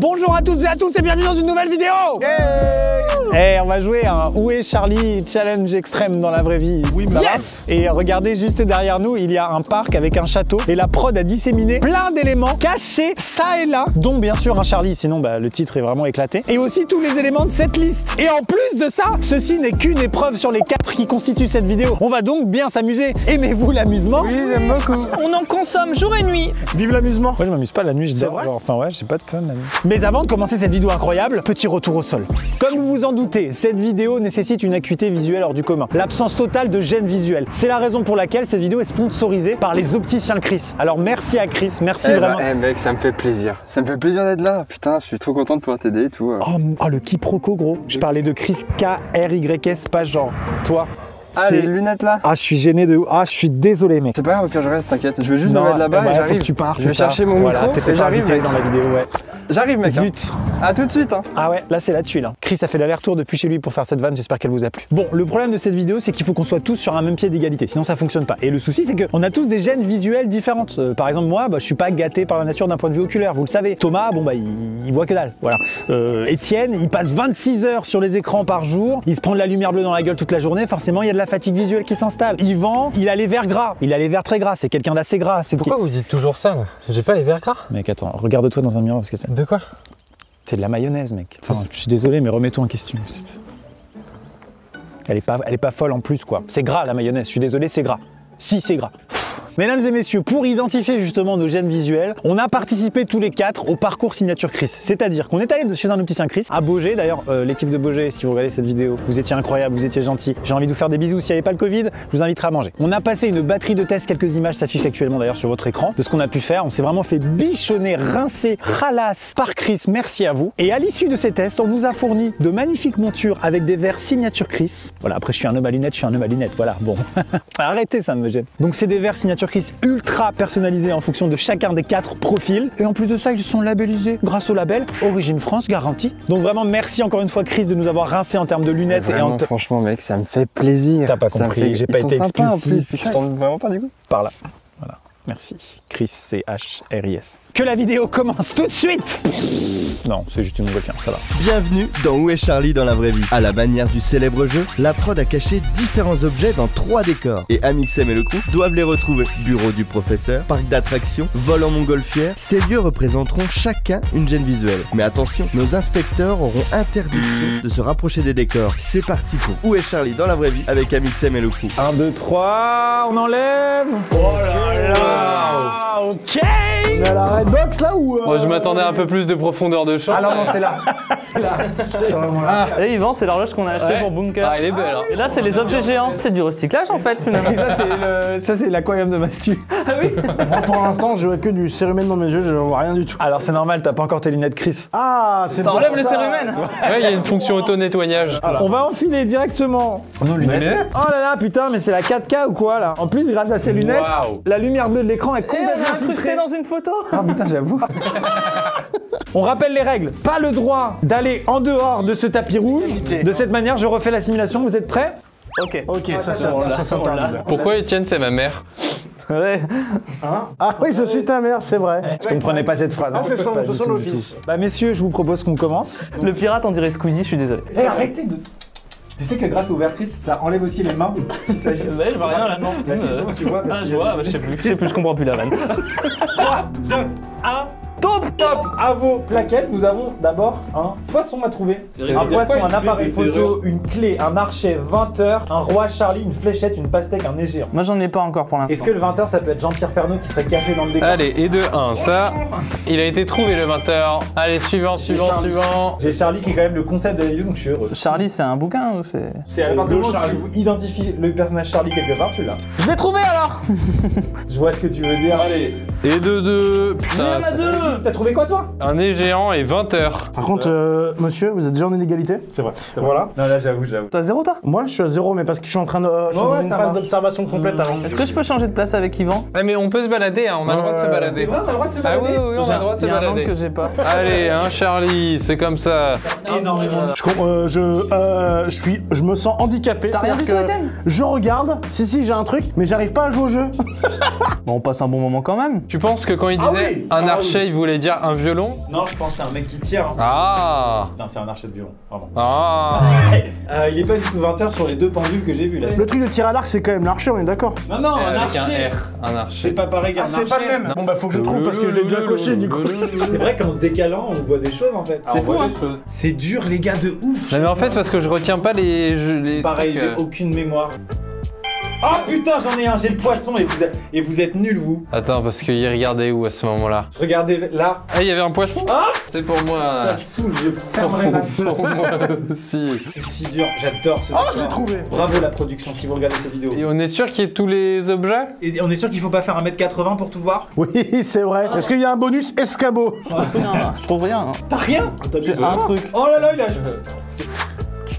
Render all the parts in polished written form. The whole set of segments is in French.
Bonjour à toutes et à tous et bienvenue dans une nouvelle vidéo. On va jouer à un Où est Charlie challenge extrême dans la vraie vie. Oui, mais yes. Et regardez juste derrière nous, il y a un parc avec un château et la prod a disséminé plein d'éléments cachés ça et là, dont bien sûr un Charlie, sinon le titre est vraiment éclaté. Et aussi tous les éléments de cette liste. Et en plus de ça, ceci n'est qu'une épreuve sur les 4 qui constituent cette vidéo. On va donc bien s'amuser. Aimez-vous l'amusement? Oui, j'aime beaucoup. On en consomme jour et nuit. Vive l'amusement. Moi je m'amuse pas la nuit, je dors. Enfin ouais, j'ai pas de fun la nuit. Mais avant de commencer cette vidéo incroyable, petit retour au sol. Comme vous vous en doutez, cette vidéo nécessite une acuité visuelle hors du commun. L'absence totale de gêne visuelle. C'est la raison pour laquelle cette vidéo est sponsorisée par les opticiens Chris. Alors merci à Chris, merci vraiment. Mec, ça me fait plaisir. Ça me fait plaisir d'être là. Putain, je suis trop content de pouvoir t'aider et tout. Oh, le quiproquo gros. Je parlais de Chris K-R-Y-S, pas genre toi. Ah, les lunettes là? Ah, je suis gêné de... Ah, je suis désolé, mec. C'est pas grave, au pire je reste, t'inquiète. Je vais juste me mettre là-bas et j'arrive. Tu pars, je vais chercher mon micro t'étais et j'arrive dans la vidéo, ouais. J'arrive, mec. Zut. À tout de suite. Ah ouais, là c'est la tuile. Chris a fait l'aller-retour depuis chez lui pour faire cette vanne, j'espère qu'elle vous a plu. Bon, le problème de cette vidéo, c'est qu'il faut qu'on soit tous sur un même pied d'égalité, sinon ça fonctionne pas. Et le souci, c'est qu'on a tous des gènes visuelles différentes. Par exemple, moi, je suis pas gâté par la nature d'un point de vue oculaire, vous le savez. Thomas, il voit que dalle, voilà. Étienne, il passe 26 heures sur les écrans par jour, il se prend de la lumière bleue dans la gueule toute la journée, forcément il y a de la fatigue visuelle qui s'installe. Yvan, il a les verres gras, il a les verres très gras, c'est quelqu'un d'assez gras. Pourquoi vous dites toujours ça là? J'ai pas les verres gras. Mec, attends, regarde-toi dans un miroir parce que c'est... De quoi? C'est de la mayonnaise, mec. Enfin, je suis désolé, mais remets-toi en question. Elle est pas folle en plus, quoi. C'est gras, la mayonnaise. Je suis désolé, c'est gras. Si, c'est gras. Mesdames et messieurs, pour identifier justement nos gènes visuels, on a participé tous les 4 au parcours signature Chris. C'est-à-dire qu'on est allé chez un opticien Chris à Beaugé. D'ailleurs, l'équipe de Beaugé, si vous regardez cette vidéo, vous étiez incroyable, vous étiez gentil. J'ai envie de vous faire des bisous. S'il n'y avait pas le Covid, je vous inviterai à manger. On a passé une batterie de tests. Quelques images s'affichent actuellement d'ailleurs sur votre écran de ce qu'on a pu faire. On s'est vraiment fait bichonner, rincer, ralasse par Chris. Merci à vous. Et à l'issue de ces tests, on nous a fourni de magnifiques montures avec des verres signature Chris. Voilà, après je suis un homme à lunettes, Voilà, bon. Arrêtez, ça me gêne. Donc c'est des verres signature Chris ultra personnalisés en fonction de chacun des 4 profils. Et en plus de ça, ils sont labellisés grâce au label Origine France Garantie. Donc vraiment, merci encore une fois Chris de nous avoir rincé en termes de lunettes. Vraiment, franchement mec, ça me fait plaisir. T'as pas compris, j'ai pas été explicite. Je t'en veux vraiment pas du coup. Par là. Voilà. Merci. Chris, C-H-R-I-S. Que la vidéo commence tout de suite. Non, c'est juste une montgolfière, ça va. Bienvenue dans Où est Charlie dans la vraie vie. À la manière du célèbre jeu, la prod a caché différents objets dans 3 décors. Et Amixem et le crew doivent les retrouver. Bureau du professeur, parc d'attractions, vol en montgolfière. Ces lieux représenteront chacun une gêne visuelle. Mais attention, nos inspecteurs auront interdiction de se rapprocher des décors. C'est parti pour Où est Charlie dans la vraie vie avec Amixem et le crew. 1, 2, 3, on enlève. Oh là là. Ok. On est à la redbox là ou Moi je m'attendais à un peu plus de profondeur de champ. Ah non, c'est là. C'est là. C'est vraiment là. Et Yvan, c'est l'horloge qu'on a acheté pour Bunker. Ah, elle est belle. Hein. Et là, c'est les objets géants. C'est du recyclage en fait, finalement. Et ça, c'est l'aquarium de Mastu. Ah oui. Moi, pour l'instant, je vois que du cérumen dans mes yeux, je vois rien du tout. Alors, c'est normal, t'as pas encore tes lunettes Chris. Ah, c'est Ça enlève le cérumen. Ouais, il y a une fonction auto-nettoyage. On va enfiler directement nos lunettes. Oh là là, putain, mais c'est la 4K ou quoi là? En plus, grâce à ces lunettes, la lumière bleue de l'écran est Et on complètement a incrusté dans une photo. Ah putain, j'avoue. On rappelle les règles. Pas le droit d'aller en dehors de ce tapis rouge. De cette manière, je refais la simulation. Vous êtes prêts? Ok. Ok, ça s'entend. Pourquoi Étienne c'est ma mère? Ouais. Ah oui, je suis ta mère, c'est vrai. Je comprenais pas cette phrase. Ah, c'est son Pas du tout, du office. tout. Bah messieurs, je vous propose qu'on commence. Le pirate, on dirait Squeezie, je suis désolé. Eh, arrêtez de... Tu sais que grâce au verre Chris, ça enlève aussi les mains. Il s'agit de... Ouais, je vois rien là. Bah, si, tu vois. Ah, je vois, je sais plus, je comprends plus la vanne. 3, 2, 1... Top! À vos plaquettes, nous avons d'abord un poisson à trouver. Un poisson, un appareil photo, une clé, un archet, 20h, un roi Charlie, une fléchette, une pastèque, un nez géant. Moi, j'en ai pas encore pour l'instant. Est-ce que le 20h, ça peut être Jean-Pierre Pernaut qui serait caché dans le décor? Allez, et de 1, ça, il a été trouvé le 20h. Allez, suivant. J'ai Charlie qui est quand même le concept de la vidéo, donc je suis heureux. Charlie, c'est un bouquin ou c'est... C'est à partir du moment où tu identifies le personnage Charlie quelque part, tu l'as. Je l'ai trouvé alors. Je vois ce que tu veux dire. Allez. Et de 2, Il y putain, en a 2. T'as trouvé quoi toi? un nez géant et 20h. Par contre, monsieur, vous êtes déjà en inégalité. C'est vrai. Voilà. Non, là, j'avoue. T'as 0 toi? Moi, je suis à 0, mais parce que je suis en train de. Je suis dans une phase d'observation complète avant. Est-ce que je peux changer de place avec Yvan? Ah, mais on peut se balader, hein, on a le droit de se balader. C'est vrai, t'as le droit de se Ah balader? oui, on a le droit de se Il y a un angle balader. que j'ai pas. Allez, hein, Charlie, c'est comme ça. Énormément. Je me sens handicapé. T'as rien du tout, C'est-à-dire que Étienne? je regarde, si j'ai un truc, mais j'arrive pas à jouer au jeu. Bon, on passe un bon moment quand même. Tu penses que quand il disait un archet, il voulait dire un violon. Non, je pense que c'est un mec qui tire. Ah. Non, c'est un archer de violon. Pardon. Ah. Il est pas du tout 20h sur les deux pendules que j'ai vues là. Le truc de tir à l'arc, c'est quand même l'archer, on est d'accord? Non, non, Et un avec archer. un R, un archer. C'est pas pareil qu'un Ah, c'est archer. pas le même. Bon bah faut que je trouve parce que je l'ai déjà coché du coup. C'est vrai qu'en se décalant, on voit des choses en fait. C'est fou, hein. C'est dur, les gars, de ouf. Non mais en fait parce que je retiens pas les Pareil, trucs, j'ai aucune mémoire. Oh putain, j'en ai un, j'ai le poisson et vous êtes nuls, vous. Attends, parce qu'il regardait où à ce moment-là? Regardez là. Ah, il y avait un poisson? Ah, c'est pour moi. ça saoule, je fermerai ma gueule. Pour moi aussi. C'est si dur, j'adore ce Oh, jeu. je l'ai trouvé. Bravo la production si vous regardez cette vidéo. Et on est sûr qu'il y ait tous les objets? Et on est sûr qu'il faut pas faire 1m80 pour tout voir? Oui, c'est vrai. Est-ce qu'il y a un bonus escabeau? Non, je trouve rien. hein. T'as rien? J'ai un truc. Oh là là, il a...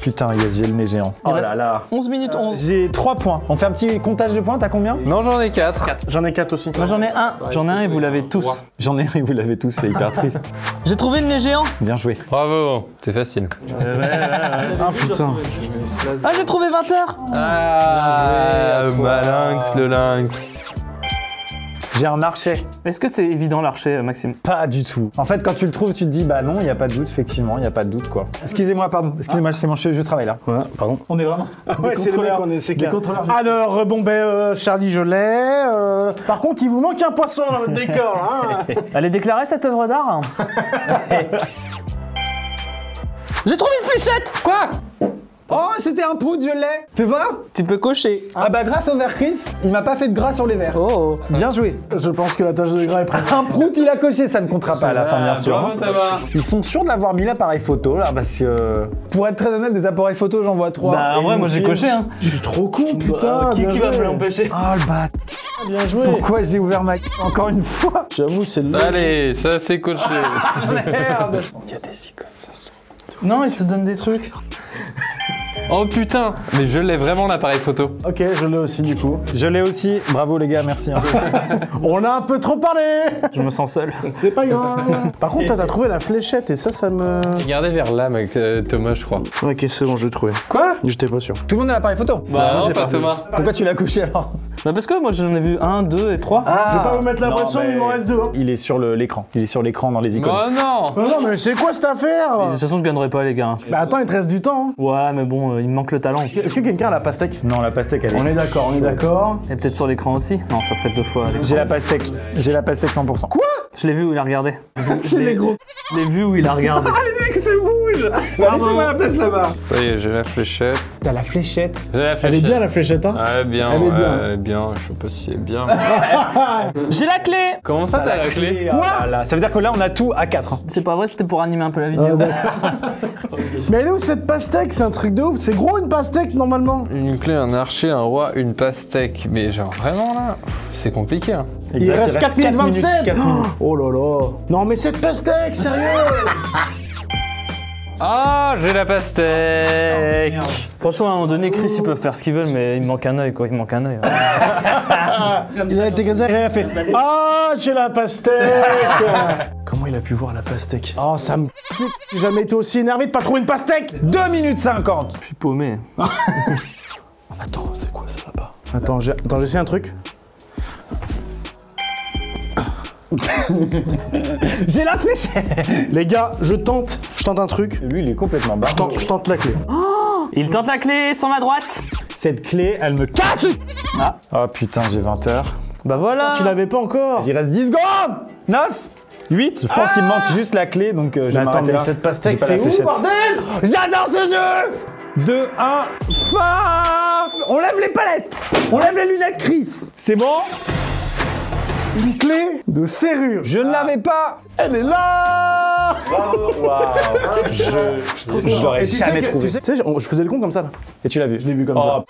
Putain, yes, j'ai le nez géant. Il Oh reste là là. 11 minutes 11. J'ai 3 points. On fait un petit comptage de points, t'as combien? Non, j'en ai 4. J'en ai 4 aussi. Moi j'en ai un. J'en ai un et vous l'avez tous. J'en ai un et vous l'avez tous, c'est hyper triste. J'ai trouvé le nez géant. Bien joué. Bravo, c'est facile. Ah putain. Ah, j'ai trouvé 20h. Ah, Malinx, le lynx. J'ai un archer. Est-ce que c'est évident l'archer, Maxime? Pas du tout. En fait, quand tu le trouves, tu te dis, bah non, il n'y a pas de doute, effectivement, il n'y a pas de doute, quoi. Excusez-moi, pardon. Excusez-moi, c'est mon je travaille là. Ouais, pardon. On est vraiment. Ouais, c'est le mec, on est, c'est Des clair. contrôleurs. Alors, bon ben, Charlie, je l'ai. Par contre, il vous manque un poisson dans votre décor, là. Hein. Elle est déclarée cette œuvre d'art? J'ai trouvé une fléchette. Quoi? Oh, c'était un prout, je l'ai. Fais voir. Tu peux cocher. Ah bah grâce au verre Chris, il m'a pas fait de gras sur les verres. Oh. Bien joué. Je pense que la tâche de gras est prête. Un prout, il a coché, ça ne comptera pas à la fin, bien sûr. Bravo, ça va. Ils sont sûrs de l'avoir mis l'appareil photo là, parce que pour être très honnête, des appareils photo, j'en vois 3. Bah, en vrai, moi j'ai coché, hein. Je suis trop con, putain. Qui bien va joué. me l'empêcher? Oh le bat. Bien joué. Pourquoi j'ai ouvert ma encore une fois? J'avoue, c'est le. Allez, ça c'est coché. Merde. Il y a des icônes, ça se trouve. Non, il se donne des trucs. Oh putain, mais je l'ai vraiment l'appareil photo. Ok, je l'ai aussi du coup. Je l'ai aussi. Bravo les gars, merci. hein. On a un peu trop parlé. Je me sens seul. C'est pas grave. Par contre, toi, t'as trouvé la fléchette et ça me. Regardez vers là, mec, Thomas, je crois. Ok, c'est bon, je l'ai trouvé. Quoi? J'étais pas sûr. Tout le monde a l'appareil photo. Bah, non, j'ai pas pas. Thomas. Pourquoi tu l'as couché alors? Bah, parce que moi j'en ai vu 1, 2 et 3. Je vais pas vous mettre la pression, mais il m'en reste 2. Hein. Il est sur l'écran. Il est sur l'écran dans les icônes. Oh non. Non, non, mais c'est quoi cette affaire? De toute façon, je gagnerai pas, les gars. Bah attends, il te reste du temps. Hein. Ouais, mais bon, il me manque le talent. Est-ce que quelqu'un a la pastèque? Non, la pastèque, elle est. On est d'accord, on est d'accord. Et peut-être sur l'écran aussi? Non, ça ferait 2 fois. l'écran. J'ai la pastèque. J'ai la pastèque 100%. Quoi? Je l'ai vu où il a regardé. C'est les gros. Je l'ai vu où il a regardé. Mec, c'est bouge. Laissez-moi la place là-bas. Ça y est, j'ai la fléchette. T'as la fléchette. J'ai la Elle est fléchette. bien la fléchette, hein? Ouais, bien, Elle est bien. ouais, bien. Je sais pas si elle est bien. J'ai la clé! Comment ça, t'as la clé? Quoi? Ça veut dire que là, on a tout à 4. C'est pas vrai, c'était pour animer un peu la vidéo. Mais elle est où cette pastèque? C'est un truc de ouf. C'est gros une pastèque normalement. Une clé, un archer, un roi, une pastèque. Mais genre, vraiment là, c'est compliqué. Hein. Il reste 4 minutes 27. 4 minutes. Oh là là. Non mais cette pastèque, sérieux? Ah, j'ai la pastèque. Franchement, à un moment donné, Chris, ils peuvent faire ce qu'ils veulent, mais il manque un œil, quoi. Il manque un œil. Il a été comme ça, il a fait. Ah, j'ai la pastèque. Comment il a pu voir la pastèque? Oh, ça me. J'ai jamais été aussi énervé de pas trouver une pastèque. 2 minutes 50. Je suis paumé. Attends, c'est quoi ça là-bas? Attends, j'essaie un truc. J'ai la fléchette. Les gars, je tente un truc. Lui, il est complètement barré. Je tente la clé. Il tente la clé sans ma droite. Cette clé, elle me casse. Ah. Oh putain, j'ai 20 heures. Bah voilà. Tu l'avais pas encore. Il reste 10 secondes. 9, 8. Je pense qu'il me manque juste la clé, donc je vais Mais attends, m'arrêter mais là. cette pastèque, J'ai pas la c'est où, fléchette. bordel? J'adore ce jeu. 2, 1, fin. On lève les palettes. On lève les lunettes, Chris. C'est bon? Une clé de serrure. Je ne l'avais pas. Elle est là. Je l'aurais Et tu sais jamais que- trouvé. Tu sais, je faisais le con comme ça là. Et tu l'as vu? Je l'ai vu comme Oh. ça.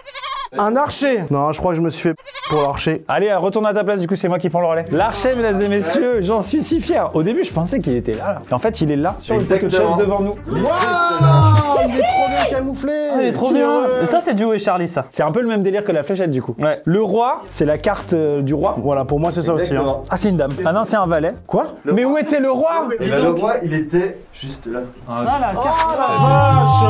Un archer. Non, je crois que je me suis fait pour l'archer. Allez, retourne à ta place, du coup, c'est moi qui prends le relais. L'archer, mesdames et messieurs, j'en suis si fier. Au début, je pensais qu'il était là. Et en fait, il est là, sur le plateau de chaise devant nous. Waouh, il est trop bien camouflé. Ah, il est trop bien. Mais ça, c'est Duo et Charlie, ça. C'est un peu le même délire que la fléchette, du coup. Ouais. Le roi, c'est la carte du roi. Voilà, pour moi c'est ça aussi. Hein. Ah, c'est une dame. Ah non, c'est un valet. Quoi? Mais où était le roi? Et bah, le roi, il était juste là. Ah, la carte. Vache,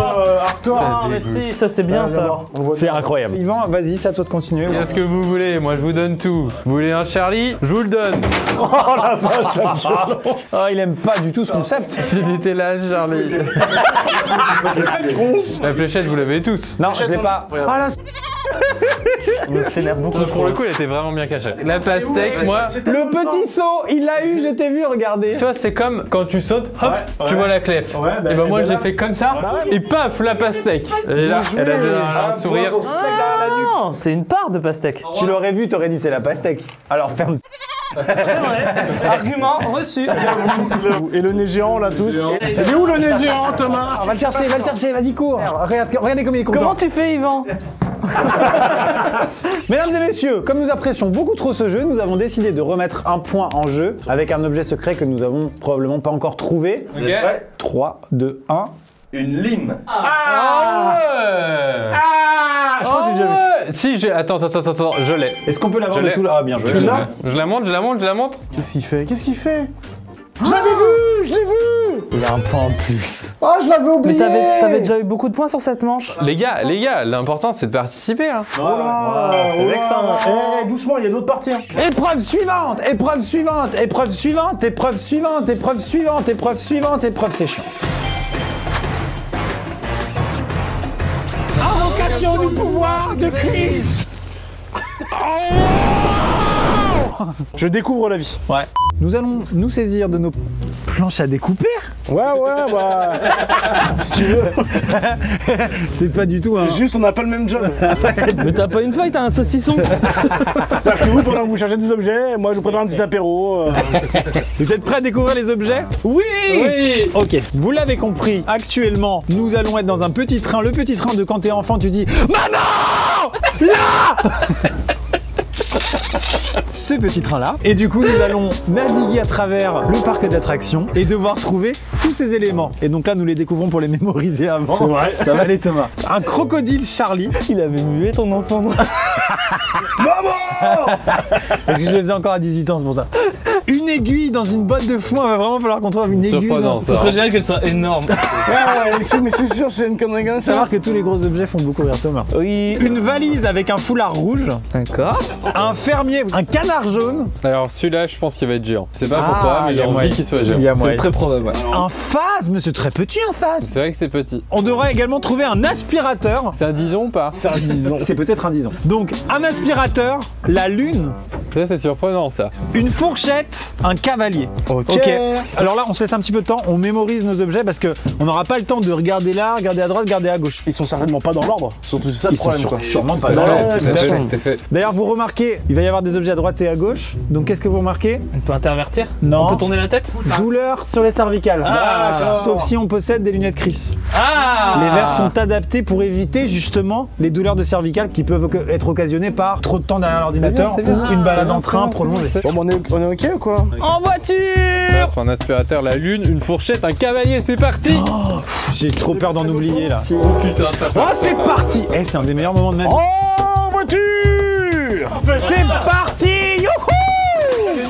hardcore. Ah, mais si, ça c'est bien ça. On voit C'est bien. incroyable. Yvan, vas-y, c'est à toi de continuer. Qu'est-ce que vous voulez? voulez, moi je vous donne tout. Vous voulez un Charlie? Je vous le donne. Oh la vache, la violence. Oh, il aime pas du tout ce concept. Il était là, Charlie. La fléchette, vous l'avez tous. Non, je l'ai pas. Ah là, On s'énerve beaucoup. Pour le coup, elle était vraiment bien cachée. La pastèque, moi, le petit saut, il l'a eu, je t'ai vu, regardez. tu vois, c'est comme quand tu sautes, hop, tu vois la clef. Ouais, bah, et ben moi, et ben j'ai là- fait comme ça, et paf, la pastèque. Elle est là, elle a un sourire. Non, c'est une part de pastèque. Tu l'aurais vu, t'aurais dit c'est la pastèque. Alors ferme. C'est vrai. Argument reçu. Et le nez géant là tous. Il est où le nez géant, Thomas? Va le chercher, vas-y, cours. Regardez comme il est content. Comment tu fais, Yvan? Mesdames et messieurs, comme nous apprécions beaucoup trop ce jeu, nous avons décidé de remettre un point en jeu avec un objet secret que nous avons probablement pas encore trouvé. Ok. 3, 2, 1. Une lime. Ah ouais. Ah, je crois que j'ai déjà vu. Si, attends, je l'ai. Est-ce qu'on peut l'avoir Je de l'ai. tout là? Ah, bien joué. Tu l'as? Je la montre. Qu'est-ce qu'il fait? Qu'est-ce qu'il fait? Je l'avais vu! Je l'ai vu! Il a un point en plus. Oh, je l'avais Mais oublié! t'avais déjà eu beaucoup de points sur cette manche. Les gars, l'important c'est de participer. Hein. Oh là! c'est vexant. Eh, doucement, il y a d'autres parties. Hein. Épreuve suivante, épreuve suivante, épreuve suivante, épreuve suivante, épreuve suivante, épreuve suivante, épreuve c'est chiant. Invocation du pouvoir de Chris. Je découvre la vie. Ouais. Nous allons nous saisir de nos planches à découper. Ouais, bah. Si tu veux. C'est pas du tout un... Juste, on n'a pas le même job. Mais t'as pas une feuille, t'as un saucisson. C'est-à-dire que vous, pendant que vous cherchez des objets, moi, je vous prépare un petit apéro. Vous êtes prêts à découvrir les objets? Oui. Ok, vous l'avez compris, actuellement, nous allons être dans un petit train. Le petit train de quand t'es enfant, tu dis « Maman! Là !» Ce petit train-là. Et du coup, nous allons naviguer à travers le parc d'attractions et devoir trouver tous ces éléments. Et donc là, nous les découvrons pour les mémoriser avant. C'est vrai. Ça va aller, Thomas. Un crocodile Charlie. Il avait mué ton enfant. Parce que je le faisais encore à 18 ans, c'est pour ça. Une aiguille dans une botte de foin. Il va vraiment falloir qu'on trouve une aiguille. Surprenant, Ce ça. serait génial qu'elle soit énorme. Ouais, mais c'est sûr, c'est une connerie comme ça. Savoir que tous les gros objets font beaucoup rire Thomas. Oui. Une valise avec un foulard rouge. D'accord. Un fermier, un canard jaune. Alors celui-là, je pense qu'il va être géant. Je sais pas pourquoi, mais il y j'ai a envie moyen. qu'il soit Il y a géant. moyen. C'est très probable. Ouais. Un phasme, c'est très petit un phasme. C'est vrai que c'est petit. On devrait également trouver un aspirateur. C'est un dison ou pas? C'est un disons. C'est peut-être un dison. Donc un aspirateur, la lune, Ça c'est surprenant ça. une fourchette, un cavalier. Ok. Alors là, on se laisse un petit peu de temps, on mémorise nos objets parce que on n'aura pas le temps de regarder là, regarder à droite, regarder à gauche. Ils sont certainement pas dans l'ordre. Surtout c'est ça le Ils sont problème. quoi. sûrement pas Ouais, dans l'ordre. tout à fait. fait. D'ailleurs, vous remarquez, il va y avoir des objets à droite et à gauche. Donc qu'est-ce que vous remarquez? On peut intervertir. Non. On peut tourner la tête. Douleur sur les cervicales. Ah. Sauf si on possède des lunettes Chris. Ah. Les verres sont adaptés pour éviter justement les douleurs de cervicales qui peuvent être occasionnées par trop de temps derrière l'ordinateur C'est bien, c'est ou bien. une balade en C'est train bien, prolongée. c'est bien. Bon, bah, on est ok ou quoi? En voiture. C'est un aspirateur, la lune, une fourchette, un cavalier, c'est parti. J'ai trop peur d'en oublier là. Oh putain, ça Oh, c'est parti. Eh, c'est un des meilleurs moments de ma vie. En voiture! C'est parti. Youhou.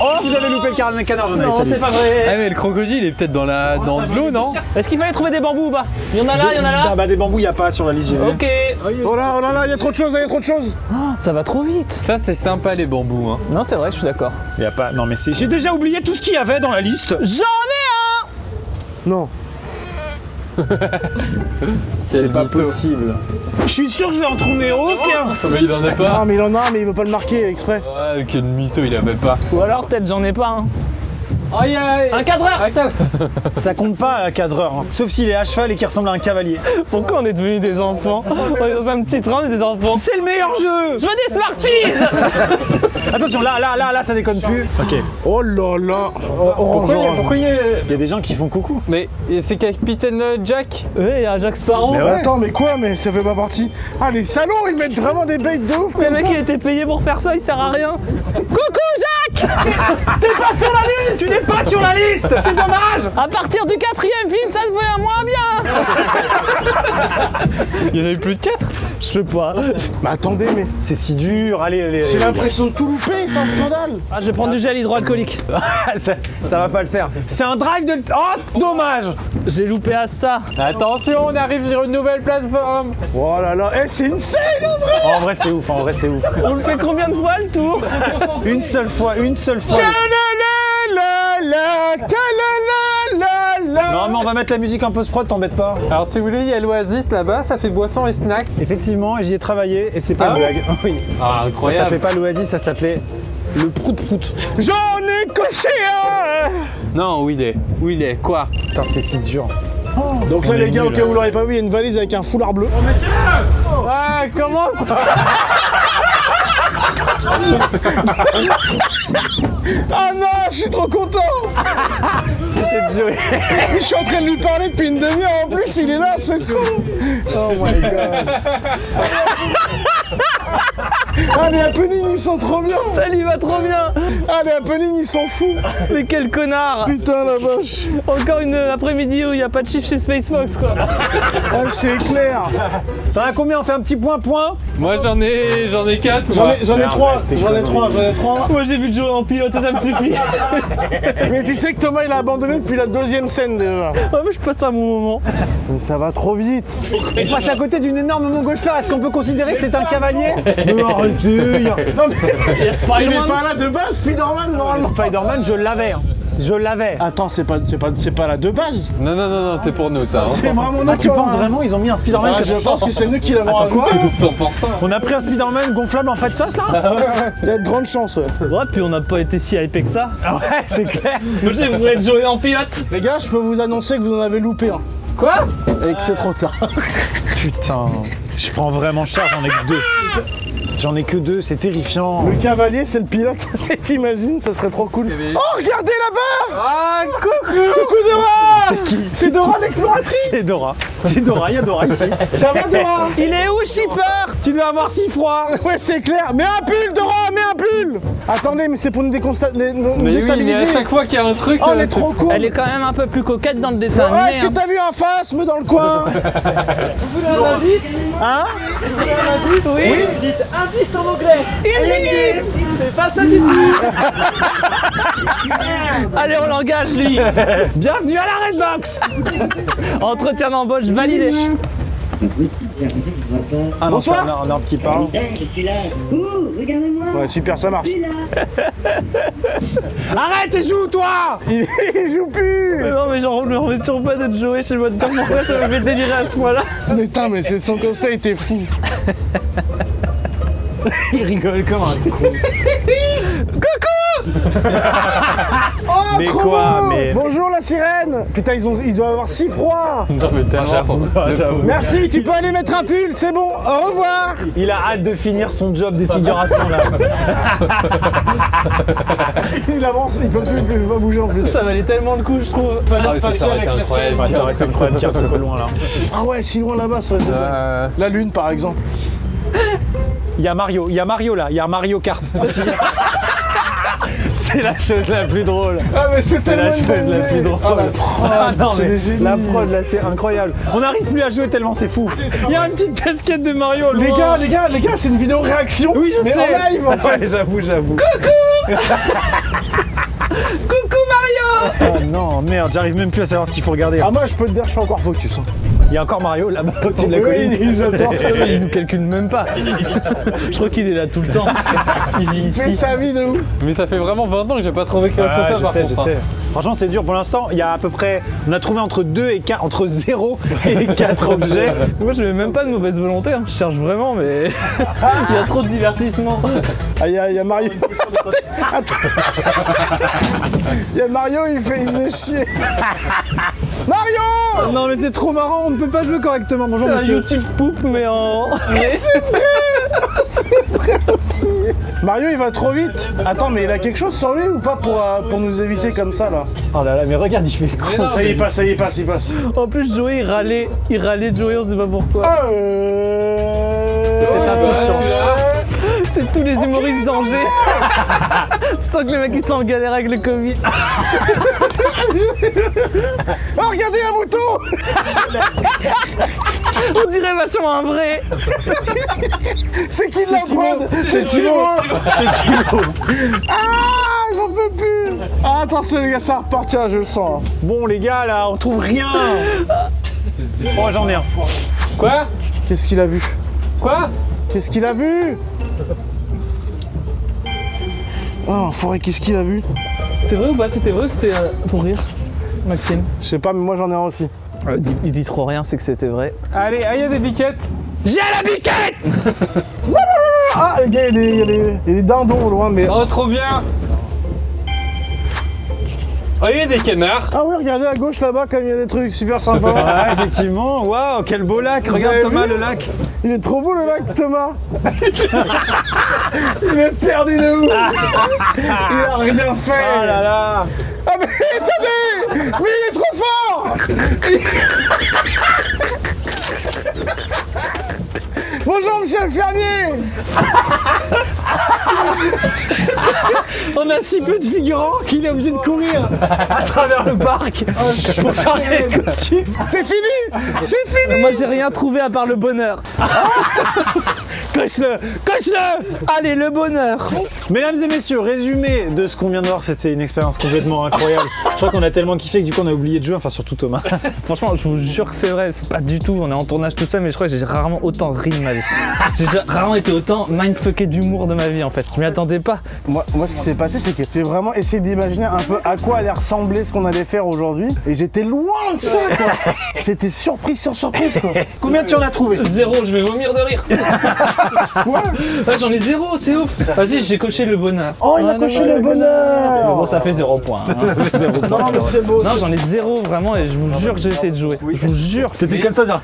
Oh, vous avez loupé le canard jaune. Allez, Non, salut. c'est pas vrai. Ah mais le crocodile il est peut-être dans de l'eau, non? Est-ce qu'il fallait trouver des bambous ou pas? Il y en a là, il y en a Ah là. bah des bambous, il y a pas sur la liste. J'ai vu. Ok. Oh là, il y a trop de choses, il y a trop de choses! Ça va trop vite. Ça c'est sympa les bambous hein. Non, c'est vrai, je suis d'accord. Il y a pas. Non mais c'est. J'ai déjà oublié tout ce qu'il y avait dans la liste. J'en ai un. Non. C'est pas possible. Je suis sûr que je vais en trouver aucun. Mais il en a pas. Ah, mais il en a un, mais il veut pas le marquer exprès. Ouais, quel mytho, il a même pas. Ou alors peut-être j'en ai pas un. Aïe aïe. Un cadreur. Ça compte pas à cadreur. Hein. Sauf s'il est à cheval et qu'il ressemble à un cavalier. Pourquoi on est devenus des enfants? On est dans un petit train, on est des enfants. C'est le meilleur jeu. Je veux des Smarties. Attention, là, ça déconne plus. Ok. Oh là là! Pourquoi il y a... Il y a des gens qui font coucou. Mais c'est Capitaine Jack? Oui, il y a Jack Sparrow. Mais ouais. Attends, mais quoi? Mais ça fait pas partie. Ah, les salauds, ils mettent vraiment des bêtes de ouf! Le comme mec ça. il a été payé pour faire ça, il sert à rien. Coucou Jacques. T'es pas sur la liste. Tu n'es pas sur la liste. C'est dommage. À partir du 4e film, ça devient moins bien. Il y en a eu plus de 4. Je sais pas. Mais attendez, mais C'est si dur. Allez. j'ai l'impression de tout louper, c'est un scandale. Ah, je vais prendre du gel hydroalcoolique. ça va pas le faire. C'est un drive de. Oh, dommage. J'ai loupé à ça. Attention, on arrive sur une nouvelle plateforme. Oh là là, c'est une scène en vrai. En vrai, c'est ouf. On le fait combien de fois le tour? Une seule fois. Non, mais on va mettre la musique en post-prod, t'embête pas. Alors si vous voulez, il y a l'Oasis là-bas, ça fait boisson et snack. Effectivement, j'y ai travaillé et c'est pas une blague. Oui. Ah, Ça s'appelait pas l'Oasis, ça s'appelait le prout-prout. J'en ai coché un. Non, où il est? Quoi? Putain, c'est si dur. Donc là les gars, au cas où vous l'aurez pas vu, il y a une valise avec un foulard bleu. Ah, comment ça? Ah non, je suis trop content. C'était Joey. Je suis en train de lui parler depuis une demi-heure, en plus il est là, c'est cool. Oh my god. Ah les happenings ils sont trop bien. Ça lui va trop bien. Ah les happenings ils sont fous. Mais quel connard. Putain la vache. Encore une après-midi où il n'y a pas de chiffre chez Space Fox quoi. Ah c'est clair. T'en as combien? On fait un petit point. Moi j'en ai 4. J'en ai trois. Moi j'ai vu Joey en pilote et ça me suffit. Mais tu sais que Thomas il a abandonné depuis la deuxième scène déjà. Ouais, mais je passe un bon moment. Mais ça va trop vite. On passe à côté d'une énorme montgolfière. Est-ce qu'on peut considérer que c'est un cavalier? Non, arrêtez. Non, mais Il y a Il est Spider-Man. pas là de base Spider-Man normalement. Spider-Man, je l'avais. Je l'avais. Attends, c'est pas là de base. Non, c'est pour nous ça. C'est vraiment Ah, nous tu qui penses avons- vraiment ils ont mis un Spider-Man Ah, que je pense que c'est nous qui l'avons Attends, quoi? rajouté. 100%. On a pris un Spider-Man gonflable en fat sauce là? Il y a de grandes chances. Ouais. Ouais, puis on n'a pas été si hypé que ça. Ah ouais, c'est clair. Moi j'ai voulu être Joey en pilote. Les gars, je peux vous annoncer que vous en avez loupé un. Quoi? Et que c'est trop tard. Putain, je prends vraiment cher, j'en ai que 2. J'en ai que 2, c'est terrifiant. Le cavalier, c'est le pilote. T'imagines, ça serait trop cool. Oh, regardez là-bas. Ah, coucou. Coucou Dora. C'est qui? C'est Dora l'exploratrice. C'est Dora. C'est Dora, il y a Dora ici. Ça va Dora? Il est où, Shipper? Tu dois avoir si froid. Ouais, c'est clair. Mets un pull, Dora, mets un pull. Attendez, mais c'est pour nous Mais oui, mais déstabiliser. à chaque fois qu'il y a un truc. Oh, on est trop cool. Elle est quand même un peu plus coquette dans le dessin Oh, animé. est-ce que t'as vu un phasme dans le coin? Hein? Oui. Indice. C'est pas ça du tout. Allez, on l'engage, lui. Bienvenue à la Redbox. Entretien d'embauche validé. Ah non, c'est Bonsoir. un arbre qui parle. Je suis là. Regardez-moi. Ouais, super, ça marche. Arrête et joue toi. Il joue plus. Non, mais j'en remets toujours pas de Joey. Je sais pas te dire pourquoi ça m'a fait délirer à ce point-là. Mais putain, mais son cosplay était fou. Il rigole comme un con. Oh, Mais trop quoi, beau. mais- Bonjour la sirène. Putain, ils doivent avoir si froid. Non, mais tellement. Merci, tu peux aller mettre un pull, c'est bon. Au revoir. Il a hâte de finir son job de figuration là. Il avance, il peut pas bouger en plus. Ça valait tellement le coup, je trouve. Ah, mais ça aurait été incroyable. Ouais, ça aurait été incroyable qu'il y ait un truc au loin là. Ah ouais, si loin là-bas, ça va être... La lune par exemple. Il y a Mario là, il y a un Mario Kart aussi. C'est la chose la plus drôle. Ah mais c'est C'est la tellement une chose bonne la idée. plus drôle. Ah, la prod, Ah non, c'est mais des génies. la prod là c'est incroyable. On n'arrive plus à jouer tellement c'est fou. Il y a une petite casquette de Mario au loin. Les gars, c'est une vidéo réaction. Oui je mais sais. en live en fait. Ouais, j'avoue. Coucou Mario. Oh non merde, j'arrive même plus à savoir ce qu'il faut regarder. Ah moi je peux te dire, je suis encore focus. Hein. Il y a encore Mario là-bas au-dessus de la Oui, colline. il nous attend. Il nous calcule même pas. Je crois qu'il est là tout le temps. Il vit Fais ici. sa vie de ouf. Mais ça fait vraiment 20 ans que j'ai pas trouvé quelque chose Ah, ça par je contre. sais. Franchement, c'est dur pour l'instant. Il y a à peu près. On a trouvé entre 2 et 4, entre 0 et 4 objets. Moi, je mets même pas de mauvaise volonté. Hein. Je cherche vraiment, mais il y a trop de divertissement. Ah, il y a Mario. Attends. Il y a Mario, il faisait chier. Mario. Non, mais c'est trop marrant. On ne peut pas jouer correctement. Bonjour, C'est un monsieur. YouTube poupe, mais en. Mario, il va trop vite. Attends, mais il a quelque chose sur lui ou pas pour nous éviter comme ça là? Oh là là, mais regarde, il fait le con. Mais non, Ça y est, il passe, il passe. En plus, Joey, il râlait Joey, on sait pas pourquoi. Peut-être un truc sur- C'est tous les humoristes d'Angers. Tu sens que les mecs ils sont en galère avec le Covid. Oh, regardez un mouton. On dirait vachement un vrai. C'est qui de la prod? C'est Thibaut. C'est Thibaut. Ah, j'en peux plus. Ah, attention les gars, ça repart, tiens, je le sens. Bon les gars là, on trouve rien. Oh j'en ai un. Quoi? Qu'est-ce qu'il a vu? Quoi? Qu'est-ce qu'il a vu? Oh, l'enfoiré, qu'est-ce qu'il a vu? C'est vrai ou pas? C'était vrai ou c'était pour rire, Maxime? Je sais pas, mais moi j'en ai un aussi. Il dit trop rien, c'est que c'était vrai. Allez, il y a des biquettes. J'ai la biquette. Ah, les gars, il y a des dindons au loin, mais. Oh, trop bien. Oh, il y a des canards. Ah ouais, regardez à gauche là-bas, comme il y a des trucs super sympas. Ouais, effectivement, waouh, quel beau lac. Vous Regarde avez Thomas vu le lac. Il est trop beau le lac, Thomas. Il est perdu de ouf. Il a rien fait. Oh là là. Ah mais attendez. Mais il est trop fort. Bonjour monsieur le fermier. On a si peu de figurants qu'il est obligé de courir à travers le parc pour changer de costume. C'est fini. C'est fini. Moi j'ai rien trouvé à part le bonheur. Coche-le, coche-le. Allez, le bonheur. Mesdames et messieurs, résumé de ce qu'on vient de voir, c'était une expérience complètement incroyable. Je crois qu'on a tellement kiffé que du coup on a oublié de jouer, enfin surtout Thomas. Franchement, je vous jure que c'est vrai, c'est pas du tout, on est en tournage tout ça, mais je crois que j'ai rarement autant ri de ma vie. J'ai rarement été autant mindfucké d'humour de ma vie en fait. Je m'y attendais pas. Moi, ce qui s'est passé, c'est que j'ai vraiment essayé d'imaginer un peu à quoi allait ressembler ce qu'on allait faire aujourd'hui. Et j'étais loin de ça, quoi. C'était surprise sur surprise, quoi. Combien tu en as trouvé? 0, je vais vomir de rire. Ouais, j'en ai 0, c'est ouf. Vas-y, j'ai coché le bonheur. Oh, il a coché le Mais bonheur. bon, ça fait 0 points. hein. Non, mais c'est beau. Non, j'en ai 0 vraiment et je vous jure que j'ai essayé de jouer. Je vous jure. T'étais comme ça genre.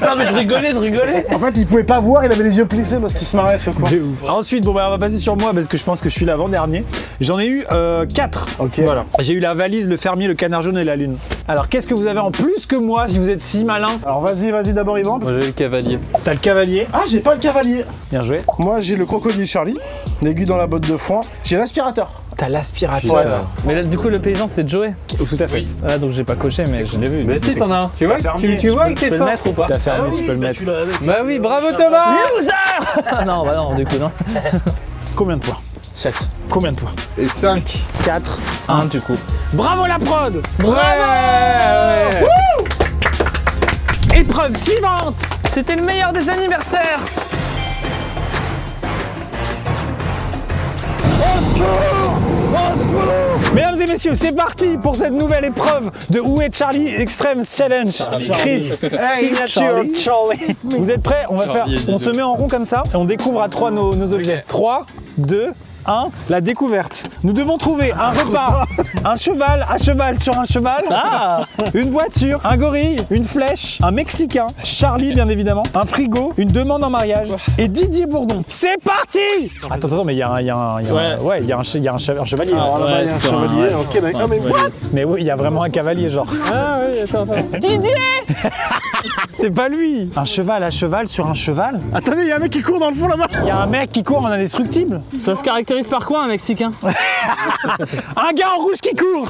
Non, mais je rigolais. En fait, il pouvait pas voir, il avait les yeux plissés parce qu'il se marrait sur quoi. Ensuite, bon bah on va passer sur moi parce que je pense que je suis l'avant-dernier. J'en ai eu 4. Ok. Voilà. J'ai eu la valise, le fermier, le canard jaune et la lune. Alors qu'est-ce que vous avez en plus que moi si vous êtes si malin? Alors vas-y d'abord Yvan. Moi, j'ai le cavalier. T'as le cavalier. Ah, j'ai pas le cavalier. Bien joué. Moi, j'ai le crocodile Charlie, l'aiguille dans la botte de foin. J'ai l'aspirateur. T'as l'aspirateur. Ouais. Mais là, du coup, le paysan, c'était Joey. Oh, tout à fait. Ah, donc j'ai pas coché, mais je l'ai vu. Mais si, t'en as un. Tu vois, fermier, tu vois que Tu t'es peux le fort. mettre ou pas? T'as fermé, tu peux le mettre. Bah oui, bravo Thomas. Ah non, bah non, du coup, non. Combien de points? 7. Combien de points? Et 5. 4. 1 du coup. Bravo la prod. Ouais. Épreuve suivante. C'était le meilleur des anniversaires. Mesdames et messieurs, c'est parti pour cette nouvelle épreuve de Où est Charlie Extreme Challenge. Chris, Signature Charlie. Vous êtes prêts? On va faire, on se met en rond comme ça et on découvre à 3 nos objets. 3, 2, 1, la découverte. Nous devons trouver un repas, un cheval à cheval sur un cheval, une voiture, un gorille, une flèche, un Mexicain, Charlie bien évidemment, un frigo, une demande en mariage et Didier Bourdon. C'est parti! Attends, mais il y a un chevalier. Alors là-bas, il y a un chevalier. Ok, d'accord. Ah, mais what? Mais oui, il y a vraiment un cavalier genre. Ah oui, attends. Didier. C'est pas lui. Un cheval à cheval sur un cheval. Attendez, il y a un mec qui court dans le fond là-bas. Il y a un mec qui court en indestructible. Ça se caractérise par quoi un Mexicain? Un gars en rouge qui court.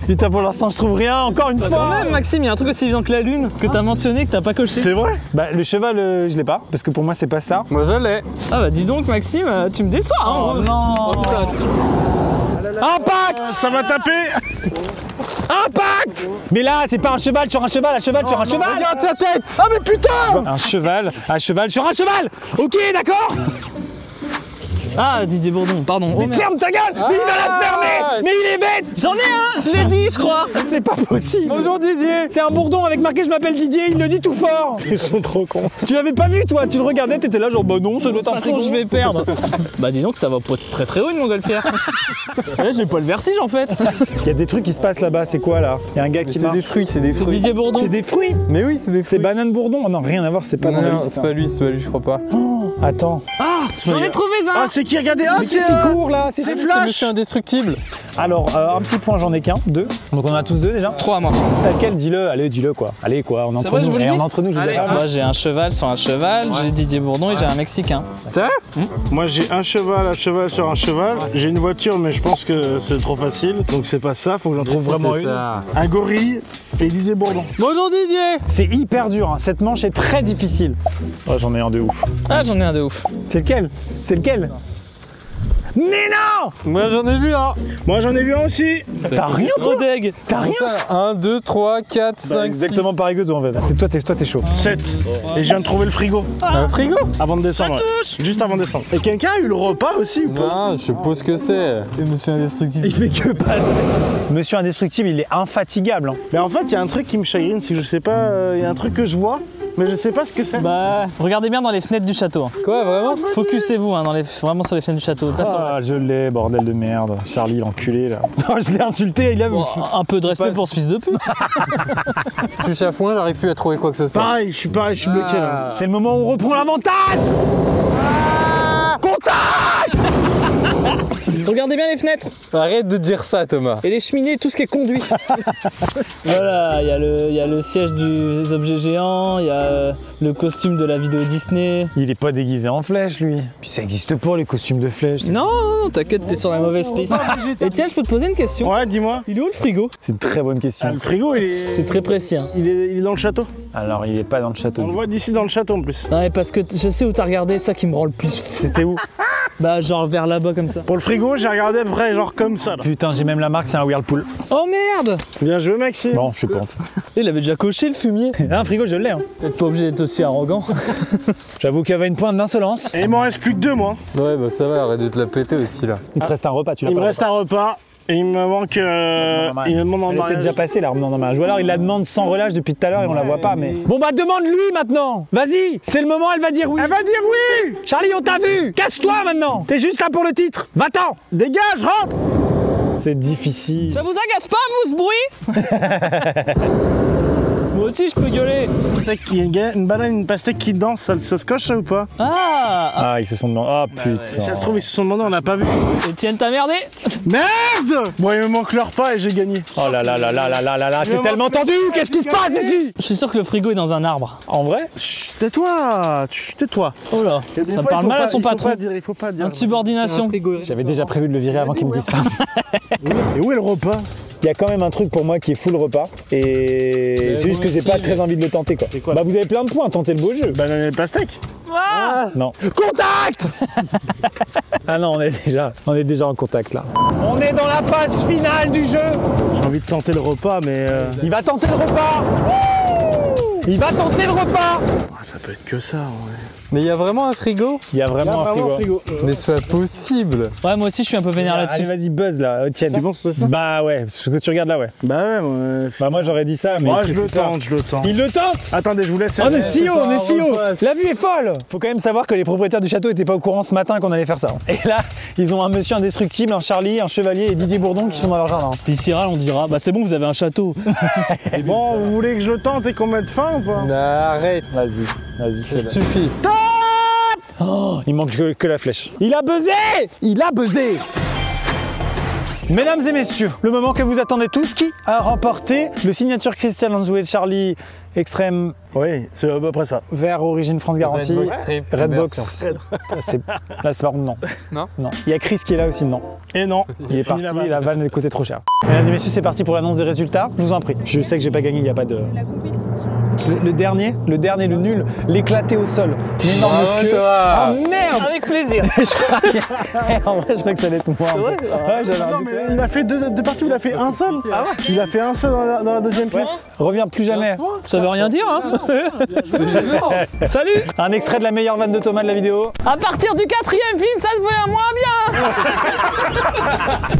Putain, pour l'instant je trouve rien, encore une Quand fois. même, Maxime, il y a un truc aussi évident que la lune que t'as mentionné que t'as pas coché. C'est vrai? Bah le cheval je l'ai pas, parce que pour moi c'est pas ça. Moi je l'ai. Ah bah dis donc Maxime, tu me déçois hein. non. Impact. Ça va taper. Impact. Mais là c'est pas un cheval sur un cheval, un cheval sur un cheval. Regarde sa tête. Ah mais putain. Un cheval à cheval sur un cheval. Ok, d'accord. Ah Didier Bourdon, pardon. Oh, merde. Ferme ta gueule. Mais il va la fermer. Mais il est bête. J'en ai un, je l'ai dit je crois. C'est pas possible. Bonjour Didier. C'est un bourdon avec marqué je m'appelle Didier, il le dit tout fort. Ils sont trop cons. Tu l'avais pas vu toi, tu le regardais, t'étais là genre bah non, ça doit être De un toute façon, frigo. je vais perdre. Bah dis donc ça va pas être très très haut une montgolfière. Ouais, j'ai pas le vertige en fait. Il y a des trucs qui se passent là-bas, c'est quoi là? Il y a un gars qui marche. fruits, c'est des fruits. Didier Bourdon. C'est des fruits. Mais oui, c'est des C'est fruits. banane bourdon. Oh non, rien à voir, c'est pas dans la Non, liste. c'est pas lui, je crois pas. Attends. Ah, j'en ai trouvé ça. Ah, c'est qui? Regardez, ah, Mais c'est qu'est-ce qui court là? C'est Flash. Monsieur indestructible. Alors, un petit point, j'en ai qu'un, 2. Donc on en a tous 2 déjà. 3 moi. T'as lequel? Dis-le, allez, dis-le quoi. Allez quoi, on est C'est entre vrai, je nous. vous le Et dis on est entre nous, je dis Allez, pas. moi j'ai un cheval sur un cheval, j'ai Didier Bourdon et j'ai un Mexicain. C'est vrai? Moi, j'ai un cheval sur un cheval. J'ai une voiture, mais je pense que c'est trop facile. Donc, c'est pas ça, faut que j'en trouve vraiment une. Un gorille et Didier Bourdon. Bonjour Didier. C'est hyper dur, hein. Cette manche est très difficile. Oh, j'en ai un de ouf. Ah, j'en ai un de ouf. C'est lequel? C'est lequel? Mais non! Moi j'en ai vu un. Moi, j'en ai vu un aussi. T'as rien toi? deg. T'as rien? 1, 2, 3, 4, 5, Exactement 6. pareil que toi en fait. Toi t'es chaud. 7. Et je viens de trouver le frigo. Un frigo? Avant de descendre. Ouais. Juste avant de descendre. Et quelqu'un a eu le repas aussi ou pas? Non, je sais pas ce que c'est. Monsieur indestructible. Il fait que pas. Monsieur Indestructible, il est infatigable. Hein. Mais en fait, il y a un truc qui me chagrine, c'est que je sais pas, il y a un truc que je vois, mais je sais pas ce que c'est. Bah, regardez bien dans les fenêtres du château. Quoi, vraiment? Focussez-vous hein, vraiment sur les fenêtres du château. Pas sur le Ah, reste. je l'ai, bordel de merde. Charlie, l'enculé là. Non, je l'ai insulté, il a vu. Bon, un peu de respect pour ce fils de pute. Je suis chafouin, j'arrive plus à trouver quoi que ce soit. Pareil, je suis bloqué là. C'est le moment où on reprend l'avantage. Contact. Regardez bien les fenêtres Arrête de dire ça, Thomas. et les cheminées, tout ce qui est conduit. Voilà, il y a le siège des objets géants, il y a le costume de la vidéo Disney. Il est pas déguisé en flèche lui. Puis ça existe pas les costumes de flèche. Non, non, t'inquiète, t'es sur la mauvaise piste. Et tiens, je peux te poser une question. Ouais, dis-moi. Il est où le frigo? C'est une très bonne question. Le frigo, C'est très précis. Hein. il est dans le château. Alors il est pas dans le château. On le voit d'ici dans le château en plus. Non, mais parce que je sais où t'as regardé, ça qui me rend le plus fou. C'était où? Bah, genre vers là-bas comme ça. Pour le frigo, j'ai regardé à peu près genre comme ça là. Putain, j'ai même la marque, c'est un Whirlpool. Oh merde! Bien joué, Maxime. Bon, je sais pas en fait. Il avait déjà coché le fumier. Un frigo, je l'ai. Hein. Peut-être pas obligé d'être aussi arrogant. J'avoue qu'il y avait une pointe d'insolence. Et il m'en reste plus que 2 moi. Ouais, bah ça va, arrête de te la péter aussi là. Il te reste un repas, tu l'as Il pas. me reste un repas et il me manque. Il me demande en Elle était mariage. déjà passée la demande en mariage. Ou alors il la demande sans relâche depuis tout à l'heure et on la voit pas. Mais bon bah demande-lui maintenant. Vas-y, c'est le moment. Elle va dire oui. Elle va dire oui. Charlie, on t'a vu. Casse-toi maintenant. T'es juste là pour le titre. Va-t'en. Dégage, rentre. C'est difficile. Ça vous agace pas, vous, ce bruit? Moi aussi, je peux gueuler. Une banane, une pastèque qui danse, ça se coche ça ou pas? Ah! Ah, ils se sont demandé. Ah putain. Ça se trouve, ils se sont demandé, on l'a pas vu. Étienne, t'as merdé? Merde! Bon, il me manque leur repas et j'ai gagné. Oh là là là là là là là là, c'est tellement tendu. Qu'est-ce qui se passe ici? Je suis sûr que le frigo est dans un arbre. En vrai? Chut, tais-toi! Chut, tais-toi! Oh là, ça parle mal à son patron. Il faut pas dire. Insubordination. J'avais déjà prévu de le virer avant qu'il me dise ça. Et où est le repas? Il y a quand même un truc pour moi qui est full repas et c'est juste que j'ai pas très envie de le tenter quoi. quoi? Bah vous avez plein de points, tentez le beau jeu. Banane et pastèque? Non. Contact. Ah non, on est déjà en contact là. On est dans la phase finale du jeu. J'ai envie de tenter le repas, mais. Il va tenter le repas. Il va tenter le repas. Ça peut être que ça, ouais. Mais il y a vraiment un frigo? Il y a vraiment un frigo. Mais c'est pas possible. Ouais, moi aussi, je suis un peu vénère Allez, là-dessus. vas-y, buzz là, tiens. C'est bon, c'est ça? Bah ouais, ce que tu regardes là, ouais. Bah ouais, moi. Bah moi j'aurais dit ça, mais Moi, c'est je le ça. tente, je le tente. Il le tente. Attendez, je vous laisse. On est si haut, on est si haut. repas. La vue est folle. Faut quand même savoir que les propriétaires du château étaient pas au courant ce matin qu'on allait faire ça. Et là, ils ont un monsieur indestructible, un Charlie, un chevalier et Didier Bourdon qui sont dans leur jardin. Puis Cyril, on dira, bah c'est bon, vous avez un château. Bon, vous voulez que je le tente et qu'on mette fin ou pas? Arrête. Vas-y, Ça suffit. Oh, il manque que la flèche. Il a buzzé. Il a buzzé. Mesdames et messieurs, le moment que vous attendez tous, qui a remporté le Signature Chris Challenge with Charlie Extrême Oui, c'est à peu près ça. vert Origine France Garantie. Redbox Strip Redbox. Là, c'est par contre non. Non. Non. Il y a Chris qui est là aussi, non. Et non. Il est Fini parti, la vanne. la vanne coûtait trop cher. Mesdames et messieurs, c'est parti pour l'annonce des résultats. Je vous en prie. Je sais que j'ai pas gagné, il n'y a pas de. La compétition. Le dernier, le nul, l'éclaté au sol. L'énorme Bravo, queue. toi. Oh merde. Avec plaisir. En vrai, je crois que ça allait être moi. Ouais, j'avais un Non, doute. mais il a fait deux parties, il a fait un seul. Ah ouais? Il a fait un seul dans la deuxième place. Reviens plus jamais. Ça veut rien dire, hein. Salut. Un extrait de la meilleure vanne de Thomas de la vidéo. À partir du 4e film, ça devient moins bien.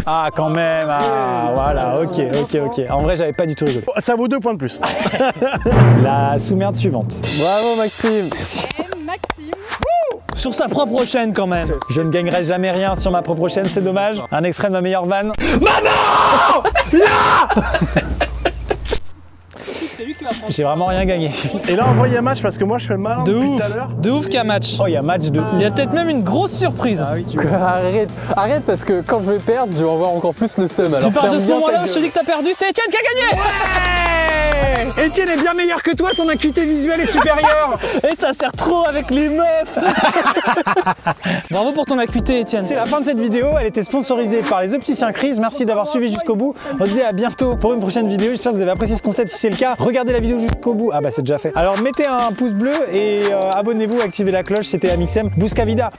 Ah, quand même. Ah, voilà, ok. En vrai, j'avais pas du tout rigolé. Ça vaut 2 points de plus. La sous-merde suivante. Bravo Maxime. Maxime. Sur sa propre chaîne, quand même. Je ne gagnerai jamais rien sur ma propre chaîne, c'est dommage. Un extrait de ma meilleure vanne. Maman! Là! C'est lui qui va J'ai vraiment rien gagné. Et là, on voit, il y a match parce que moi, je fais le malin De depuis ouf, tout à l'heure. de ouf qu'il y a match. Oh, il y a match de. Il y a peut-être même une grosse surprise. Ah oui, tu vois. Arrête parce que quand je vais perdre, je vais avoir encore plus le seum. Tu pars de ce moment-là, je te dis que t'as perdu, c'est Etienne qui a gagné. Ouais, Etienne est bien meilleur que toi, son acuité visuelle est supérieure. Et ça sert trop avec les meufs. Bravo pour ton acuité, Etienne. C'est la fin de cette vidéo, elle était sponsorisée par les opticiens Chris. Merci d'avoir suivi jusqu'au bout. On se dit à bientôt pour une prochaine vidéo. J'espère que vous avez apprécié ce concept. Si c'est le cas, regardez la vidéo jusqu'au bout. Ah bah c'est déjà fait. Alors mettez un pouce bleu et abonnez-vous, activez la cloche. C'était Amixem. Busca vida.